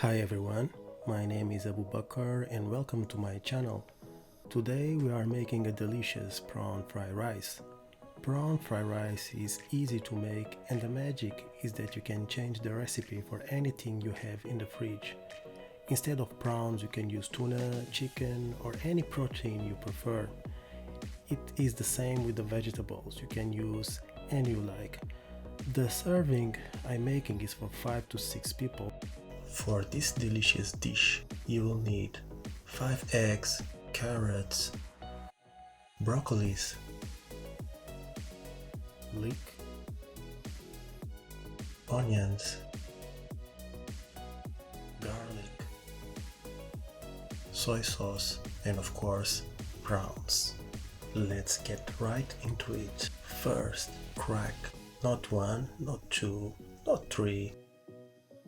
Hi everyone, my name is Abu Bakr and welcome to my channel. Today we are making a delicious prawn fried rice. Prawn fried rice is easy to make and the magic is that you can change the recipe for anything you have in the fridge. Instead of prawns you can use tuna, chicken or any protein you prefer. It is the same with the vegetables, you can use any you like. The serving I'm making is for 5 to 6 people. For this delicious dish, you will need 5 eggs, carrots, broccolis, leek, onions, garlic, soy sauce, and of course, prawns. Let's get right into it. First, crack not 1, not 2, not 3,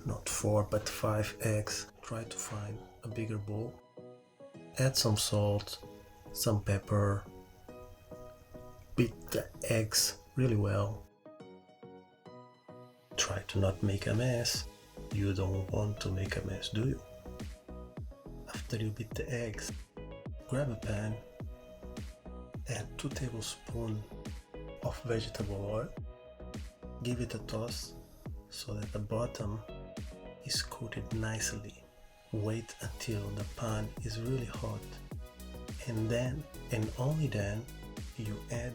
not 4 but 5 eggs. Try to find a bigger bowl. Add some salt, some pepper. Beat the eggs really well. Try to not make a mess. You don't want to make a mess, do you? After you beat the eggs, grab a pan. Add 2 tablespoons of vegetable oil. Give it a toss so that the bottom is coated nicely. Wait until the pan is really hot and then and only then you add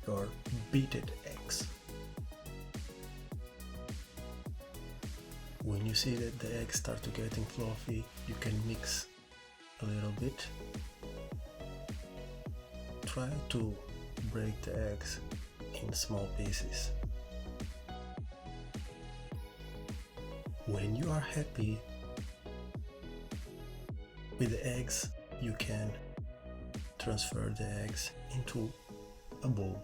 your beaten eggs. When you see that the eggs start to getting fluffy, you can mix a little bit. Try to break the eggs in small pieces. When you are happy with the eggs, you can transfer the eggs into a bowl.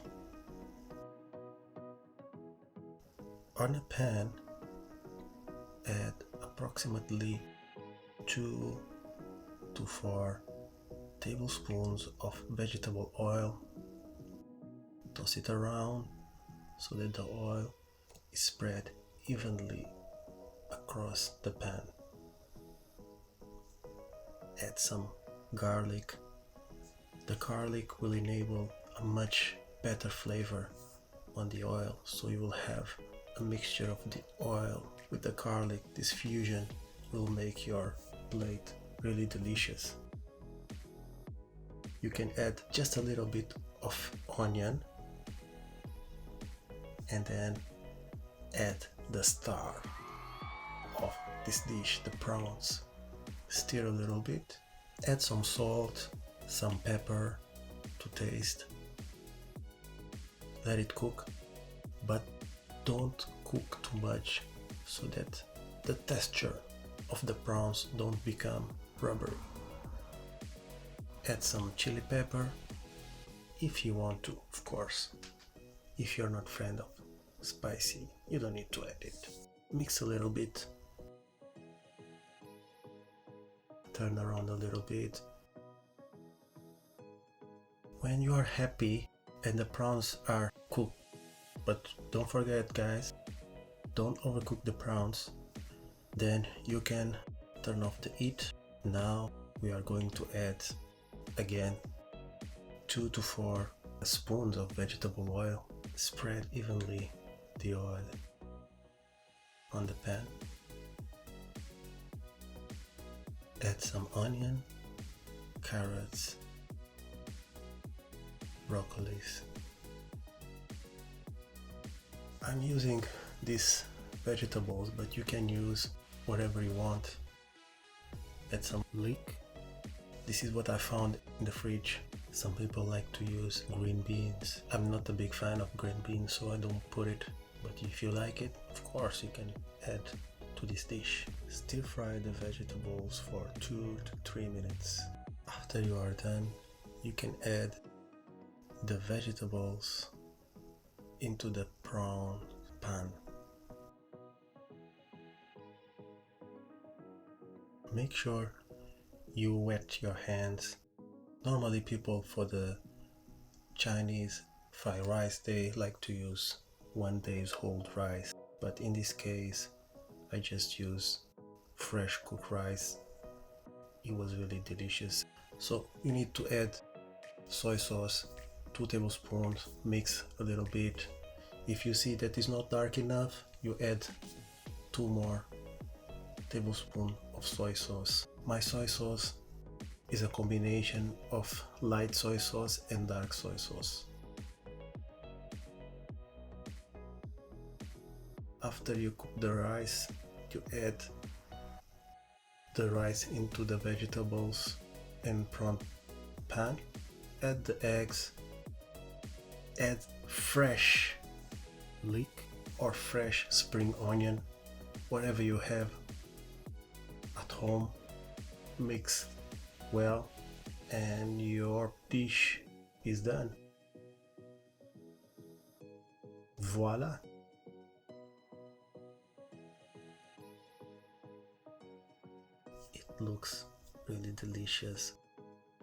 On a pan, add approximately 2 to 4 tablespoons of vegetable oil. Toss it around so that the oil is spread evenly across the pan. Add some garlic. The garlic will enable a much better flavor on the oil, so you will have a mixture of the oil with the garlic. This fusion will make your plate really delicious. You can add just a little bit of onion and then add the star of this dish, the prawns. Stir a little bit, add some salt, some pepper to taste. Let it cook, but don't cook too much so that the texture of the prawns don't become rubbery. Add some chili pepper if you want to, of course. If you're not a fan of spicy, you don't need to add it. Mix a little bit. Turn around a little bit. When you are happy and the prawns are cooked, but don't forget guys, don't overcook the prawns, then you can turn off the heat. Now we are going to add again 2 to 4 spoons of vegetable oil. Spread evenly the oil on the pan. Add some onion, carrots, broccolis. I'm using these vegetables, but you can use whatever you want. Add some leek. This is what I found in the fridge. Some people like to use green beans. I'm not a big fan of green beans, so I don't put it. But if you like it, of course you can add to this dish. Stir fry the vegetables for 2 to 3 minutes. After you are done, you can add the vegetables into the prawn pan. Make sure you wet your hands. Normally people for the Chinese fried rice, they like to use 1 day's old rice, but in this case I just used fresh cooked rice. It was really delicious. So you need to add soy sauce, 2 tablespoons, mix a little bit. If you see that is not dark enough, you add 2 more tablespoons of soy sauce. My soy sauce is a combination of light soy sauce and dark soy sauce. After you cook the rice, you add the rice into the vegetables and prawn pan. Add the eggs, add fresh leek or fresh spring onion, whatever you have at home. Mix well and your dish is done. Voila! It looks really delicious.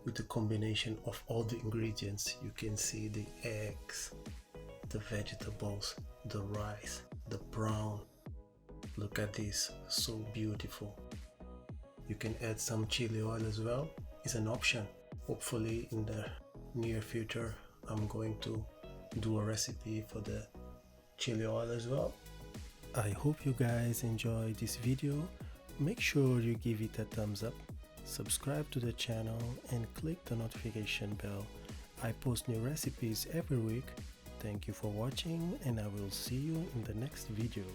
With the combination of all the ingredients, you can see the eggs, the vegetables, the rice, the prawn. Look at this, so beautiful. You can add some chili oil as well. It's an option. Hopefully in the near future I'm going to do a recipe for the chili oil as well. I hope you guys enjoyed this video. Make sure you give it a thumbs up, subscribe to the channel and click the notification bell. I post new recipes every week. Thank you for watching and I will see you in the next video.